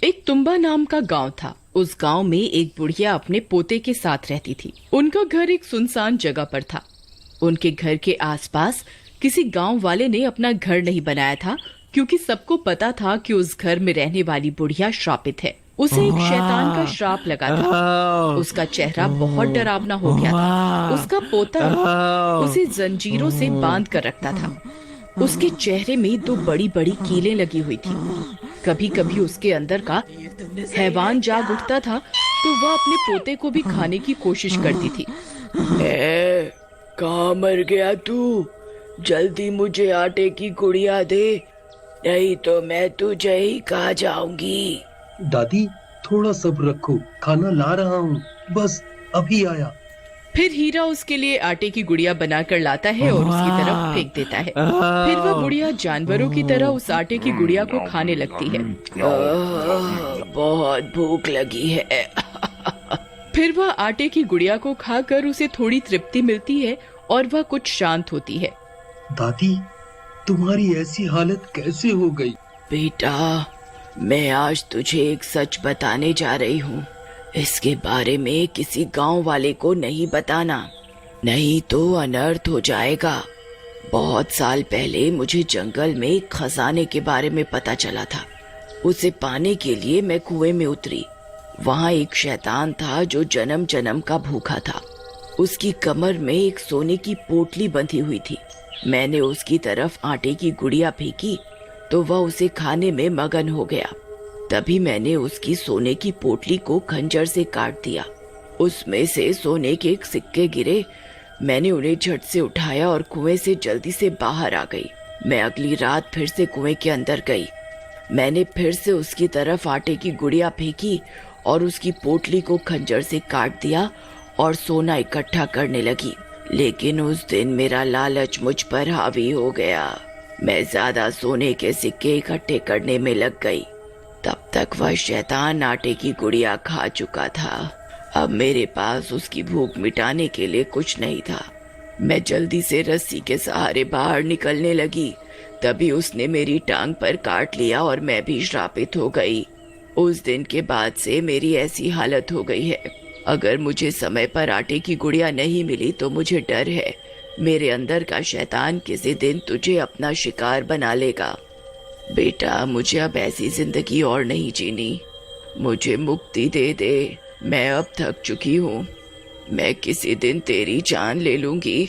एक तुम्बा नाम का गांव था। उस गांव में एक बुढ़िया अपने पोते के साथ रहती थी। उनका घर एक सुनसान जगह पर था। उनके घर के आसपास किसी गांव वाले ने अपना घर नहीं बनाया था, क्योंकि सबको पता था कि उस घर में रहने वाली बुढ़िया श्रापित है। उसे एक शैतान का श्राप लगा था। उसका चेहरा बहुत डरावना हो गया था। उसका पोता उसे जंजीरों से बांध कर रखता था। उसके चेहरे में 2 बड़ी बड़ी कीलें लगी हुई थी। कभी कभी उसके अंदर का हैवान जाग उठता था तो वह अपने पोते को भी खाने की कोशिश करती थी। कहाँ मर गया तू? जल्दी मुझे आटे की गुड़िया दे, नहीं तो मैं तुझे ही खा जाऊंगी। दादी थोड़ा सब्र रखो, खाना ला रहा हूँ, बस अभी आया। फिर हीरा उसके लिए आटे की गुड़िया बनाकर लाता है और उसकी तरफ फेंक देता है। फिर वह बुढ़िया जानवरों की तरह उस आटे की गुड़िया को खाने लगती है। बहुत भूख लगी है। फिर वह आटे की गुड़िया को खाकर उसे थोड़ी तृप्ति मिलती है और वह कुछ शांत होती है। दादी तुम्हारी ऐसी हालत कैसे हो गई? बेटा, मैं आज तुझे एक सच बताने जा रही हूँ। इसके बारे में किसी गांव वाले को नहीं बताना, नहीं तो अनर्थ हो जाएगा। बहुत साल पहले मुझे जंगल में एक खजाने के बारे में पता चला था। उसे पाने के लिए मैं कुएं में उतरी। वहाँ एक शैतान था जो जन्म जन्म का भूखा था। उसकी कमर में एक सोने की पोटली बंधी हुई थी। मैंने उसकी तरफ आटे की गुड़िया फेंकी तो वह उसे खाने में मगन हो गया। तभी मैंने उसकी सोने की पोटली को खंजर से काट दिया। उसमें से सोने के सिक्के गिरे। मैंने उन्हें झट से उठाया और कुएं से जल्दी से बाहर आ गई। मैं अगली रात फिर से कुएं के अंदर गई। मैंने फिर से उसकी तरफ आटे की गुड़िया फेंकी और उसकी पोटली को खंजर से काट दिया और सोना इकट्ठा करने लगी। लेकिन उस दिन मेरा लालच मुझ पर हावी हो गया। मैं ज्यादा सोने के सिक्के इकट्ठे करने में लग गई। तब तक वह शैतान आटे की गुड़िया खा चुका था। अब मेरे पास उसकी भूख मिटाने के लिए कुछ नहीं था। मैं जल्दी से रस्सी के सहारे बाहर निकलने लगी। तभी उसने मेरी टांग पर काट लिया और मैं भी श्रापित हो गई। उस दिन के बाद से मेरी ऐसी हालत हो गई है। अगर मुझे समय पर आटे की गुड़िया नहीं मिली तो मुझे डर है मेरे अंदर का शैतान किसी दिन तुझे अपना शिकार बना लेगा। बेटा, मुझे अब ऐसी जिंदगी और नहीं जीनी। मुझे मुक्ति दे दे। मैं अब थक चुकी हूँ। मैं किसी दिन तेरी जान ले लूंगी।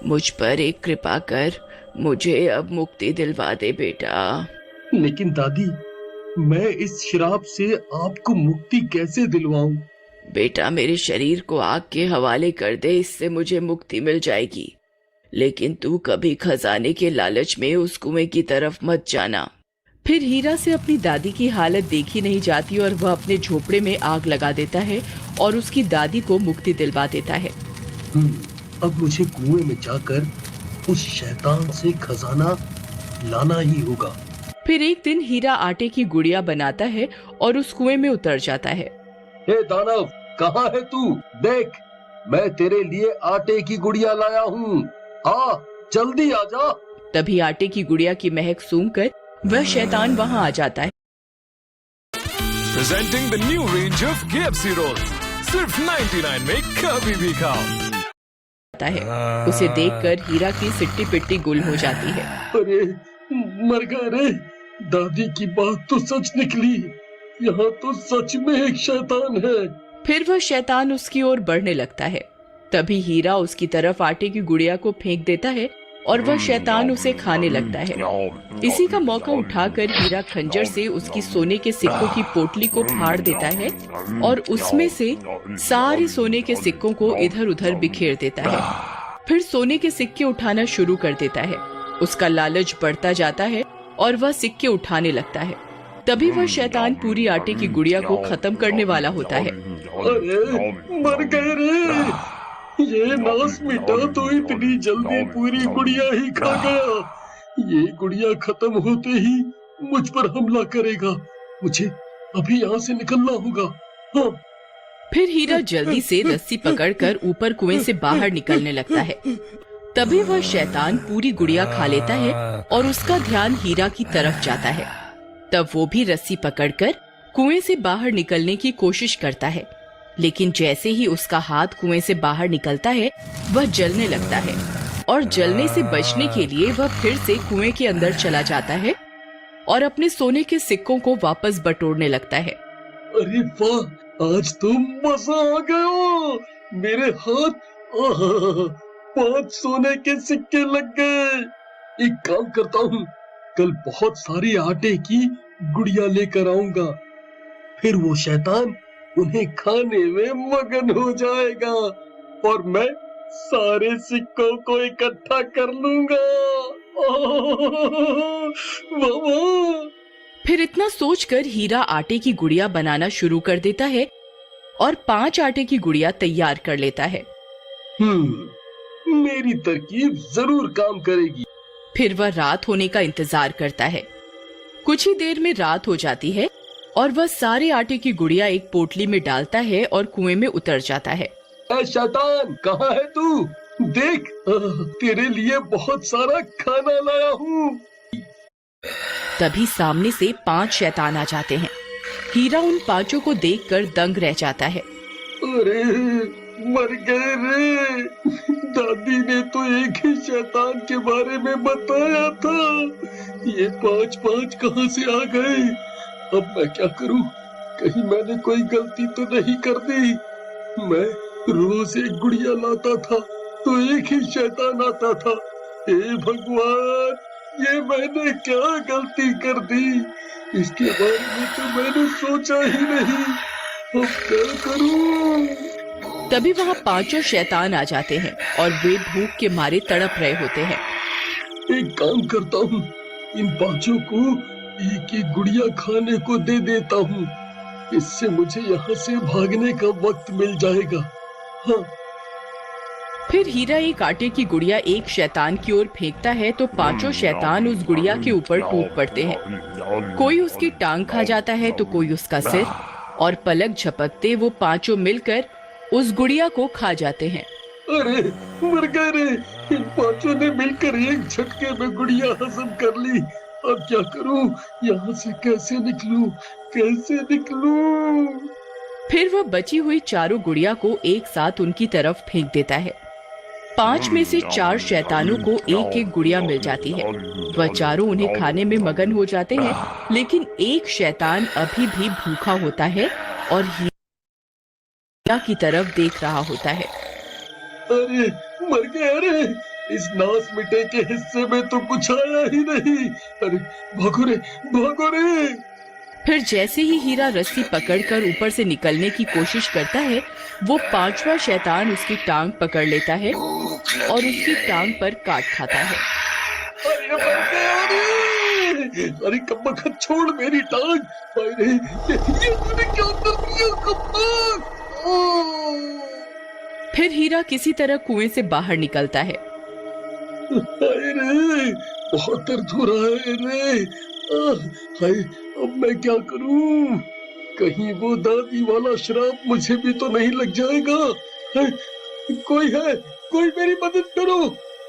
मुझ पर एक कृपा कर, मुझे अब मुक्ति दिलवा दे बेटा। लेकिन दादी, मैं इस श्राप से आपको मुक्ति कैसे दिलवाऊं? बेटा, मेरे शरीर को आग के हवाले कर दे, इससे मुझे मुक्ति मिल जाएगी। लेकिन तू कभी खजाने के लालच में उस कुएं की तरफ मत जाना। फिर हीरा से अपनी दादी की हालत देखी नहीं जाती और वह अपने झोपड़े में आग लगा देता है और उसकी दादी को मुक्ति दिलवा देता है। अब मुझे कुएं में जाकर उस शैतान से खजाना लाना ही होगा। फिर एक दिन हीरा आटे की गुड़िया बनाता है और उस कुएं में उतर जाता है। हे दानव, कहाँ है तू? देख, मैं तेरे लिए आटे की गुड़िया लाया हूँ। आ, जल्दी आ जा। तभी आटे की गुड़िया की महक सूंघकर वह शैतान वहाँ आ जाता है। Presenting the new range of KFC rolls, सिर्फ 99 में कभी भी खाओ। उसे देखकर हीरा की सिट्टी पिट्टी गुल हो जाती है। अरे मर गए रे। दादी की बात तो सच निकली। यहाँ तो सच में एक शैतान है। फिर वह शैतान उसकी ओर बढ़ने लगता है। तभी हीरा उसकी तरफ आटे की गुड़िया को फेंक देता है और वह शैतान उसे खाने लगता है। इसी का मौका उठाकर हीरा खंजर से उसकी सोने के सिक्कों की पोटली को फाड़ देता है और उसमें से सारे सोने के सिक्कों को इधर उधर बिखेर देता है। फिर सोने के सिक्के उठाना शुरू कर देता है। उसका लालच बढ़ता जाता है और वह सिक्के उठाने लगता है। तभी वह शैतान पूरी आटे की गुड़िया को खत्म करने वाला होता है। अरे मर गए रे। ये नास मिटा तो इतनी जल्दी पूरी गुड़िया ही खा गया। ये गुड़िया खत्म होते ही मुझ पर हमला करेगा। मुझे अभी यहाँ से निकलना होगा। हाँ। फिर हीरा जल्दी से रस्सी पकड़कर ऊपर कुएं से बाहर निकलने लगता है। तभी वह शैतान पूरी गुड़िया खा लेता है और उसका ध्यान हीरा की तरफ जाता है। तब वो भी रस्सी पकड़कर कुएं से बाहर निकलने की कोशिश करता है, लेकिन जैसे ही उसका हाथ कुएं से बाहर निकलता है वह जलने लगता है और जलने से बचने के लिए वह फिर से कुएं के अंदर चला जाता है और अपने सोने के सिक्कों को वापस बटोरने लगता है। अरे वाह, आज तो मजा आ गया। मेरे हाथ 5 सोने के सिक्के लग गए। एक काम करता हूँ, कल बहुत सारी आटे की गुड़िया लेकर आऊंगा, फिर वो शैतान उन्हें खाने में मगन हो जाएगा और मैं सारे सिक्कों को इकट्ठा कर लूंगा। वाह! फिर इतना सोचकर हीरा आटे की गुड़िया बनाना शुरू कर देता है और 5 आटे की गुड़िया तैयार कर लेता है। मेरी तरकीब जरूर काम करेगी। फिर वह रात होने का इंतजार करता है। कुछ ही देर में रात हो जाती है और वह सारे आटे की गुड़िया एक पोटली में डालता है और कुएं में उतर जाता है। शैतान, कहाँ है तू? देख, तेरे लिए बहुत सारा खाना लाया हूँ। तभी सामने से 5 शैतान आ जाते हैं। हीरा उन 5 को देखकर दंग रह जाता है। अरे मर गए रे, दादी ने तो एक ही शैतान के बारे में बताया था, ये 5 कहाँ से आ गए? अब मैं क्या करूं? कहीं मैंने कोई गलती तो नहीं कर दी? मैं रोज एक गुड़िया लाता था तो एक ही शैतान आता था। हे भगवान, ये मैंने क्या गलती कर दी? इसके बारे में तो मैंने सोचा ही नहीं। अब क्या करूं? तभी वहाँ 5 शैतान आ जाते हैं और वे भूख के मारे तड़प रहे होते हैं। एक काम करता हूँ, इन 5 को एक गुड़िया खाने को दे देता हूँ, इससे मुझे यहाँ से भागने का वक्त मिल जाएगा। हाँ। फिर हीरा एक आटे की गुड़िया एक शैतान की ओर फेंकता है तो 5 शैतान उस गुड़िया के ऊपर टूट पड़ते हैं। कोई उसकी टांग खा जाता है तो कोई उसका सिर, और पलक झपकते वो 5 मिलकर उस गुड़िया को खा जाते हैं। अरे मर गए रे, इन 5 ने मिलकर एक झटके में गुड़िया हजम कर ली। अब क्या करूं? यहाँ से कैसे निकलूं? कैसे निकलूं? फिर वह बची हुई 4 गुड़िया को एक साथ उनकी तरफ फेंक देता है। 5 में से 4 शैतानों को एक एक गुड़िया मिल जाती है। वह 4 उन्हें खाने में मगन हो जाते हैं, लेकिन एक शैतान अभी भी भूखा होता है और हीरा की तरफ देख रहा होता है। अरे मर गया रे, इस नास मिटे के हिस्से में तो कुछ आया ही नहीं। अरे भागो रे। फिर जैसे ही हीरा रस्सी पकड़कर ऊपर से निकलने की कोशिश करता है, वो 5वां शैतान उसकी टांग पकड़ लेता है और उसकी टांग पर काट खाता है। अरे मर गया रे। अरे कब्बा, छोड़ मेरी टांग। अरे ये तूने क्या कर दिया कब्बा? फिर हीरा किसी तरह कुएं से बाहर निकलता है। रे, बहुत दर्द हो रहा है रे। हाय, अब मैं क्या करूं? कहीं वो दादी वाला शराब मुझे भी तो नहीं लग जाएगा? कोई है? कोई मेरी मदद करो,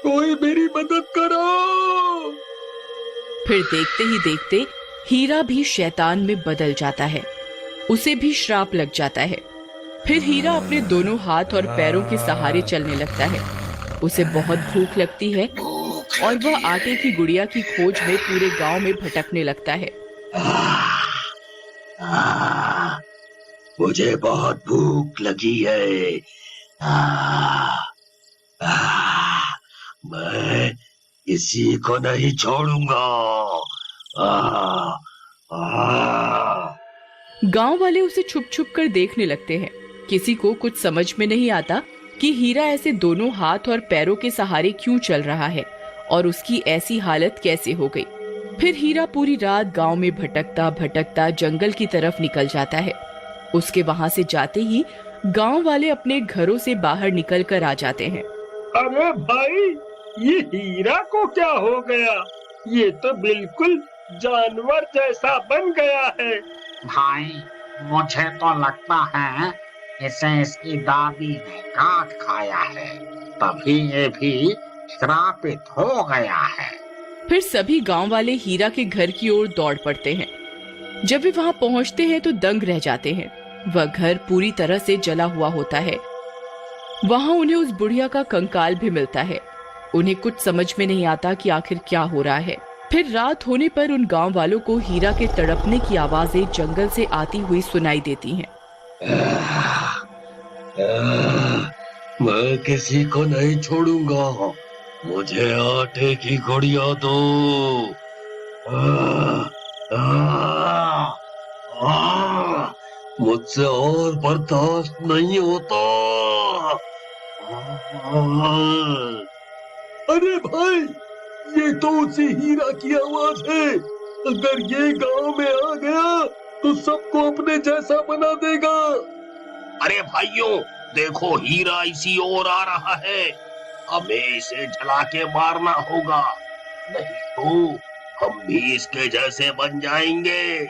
कोई मेरी मदद करो। फिर देखते ही देखते हीरा भी शैतान में बदल जाता है। उसे भी श्राप लग जाता है। फिर हीरा अपने दोनों हाथ और पैरों के सहारे चलने लगता है। उसे बहुत भूख लगती है और वह आटे की गुड़िया की खोज में पूरे गांव में भटकने लगता है। मुझे बहुत भूख लगी है। मैं किसी को नहीं छोड़ूंगा। गांव वाले उसे छुप छुप कर देखने लगते हैं। किसी को कुछ समझ में नहीं आता कि हीरा ऐसे दोनों हाथ और पैरों के सहारे क्यों चल रहा है और उसकी ऐसी हालत कैसे हो गई। फिर हीरा पूरी रात गांव में भटकता भटकता जंगल की तरफ निकल जाता है। उसके वहां से जाते ही गांव वाले अपने घरों से बाहर निकल कर आ जाते हैं। अरे भाई, ये हीरा को क्या हो गया? ये तो बिल्कुल जानवर जैसा बन गया है। भाई, मुझे तो लगता है इसे इसकी दादी ने काट खाया है, तभी ये भी श्रापित हो गया है। फिर सभी गांव वाले हीरा के घर की ओर दौड़ पड़ते हैं। जब वे वहां पहुंचते हैं तो दंग रह जाते हैं। वह घर पूरी तरह से जला हुआ होता है। वहां उन्हें उस बुढ़िया का कंकाल भी मिलता है। उन्हें कुछ समझ में नहीं आता कि आखिर क्या हो रहा है। फिर रात होने पर उन गांव वालों को हीरा के तड़पने की आवाजें जंगल से आती हुई सुनाई देती हैं। मैं किसी को नहीं छोड़ूंगा, मुझे आटे की गुड़िया दो। मुझसे और बर्दाश्त नहीं होता। अरे भाई, ये तो उसी हीरा की आवाज है। अगर ये गांव में आ गया तो सबको अपने जैसा बना देगा। अरे भाइयों, देखो हीरा इसी ओर आ रहा है। हमें इसे जला के मारना होगा, नहीं तो हम भी इसके जैसे बन जाएंगे।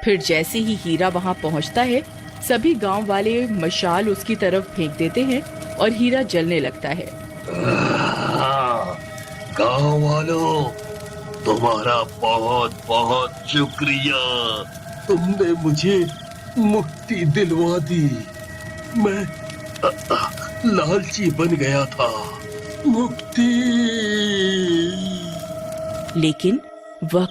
फिर जैसे ही हीरा वहां पहुंचता है, सभी गांव वाले मशाल उसकी तरफ फेंक देते हैं और हीरा जलने लगता है। गांव वालों, तुम्हारा बहुत बहुत शुक्रिया। तुमने मुझे मुक्ति दिलवा दी। मैं लालची बन गया था। मुक्ति। लेकिन वह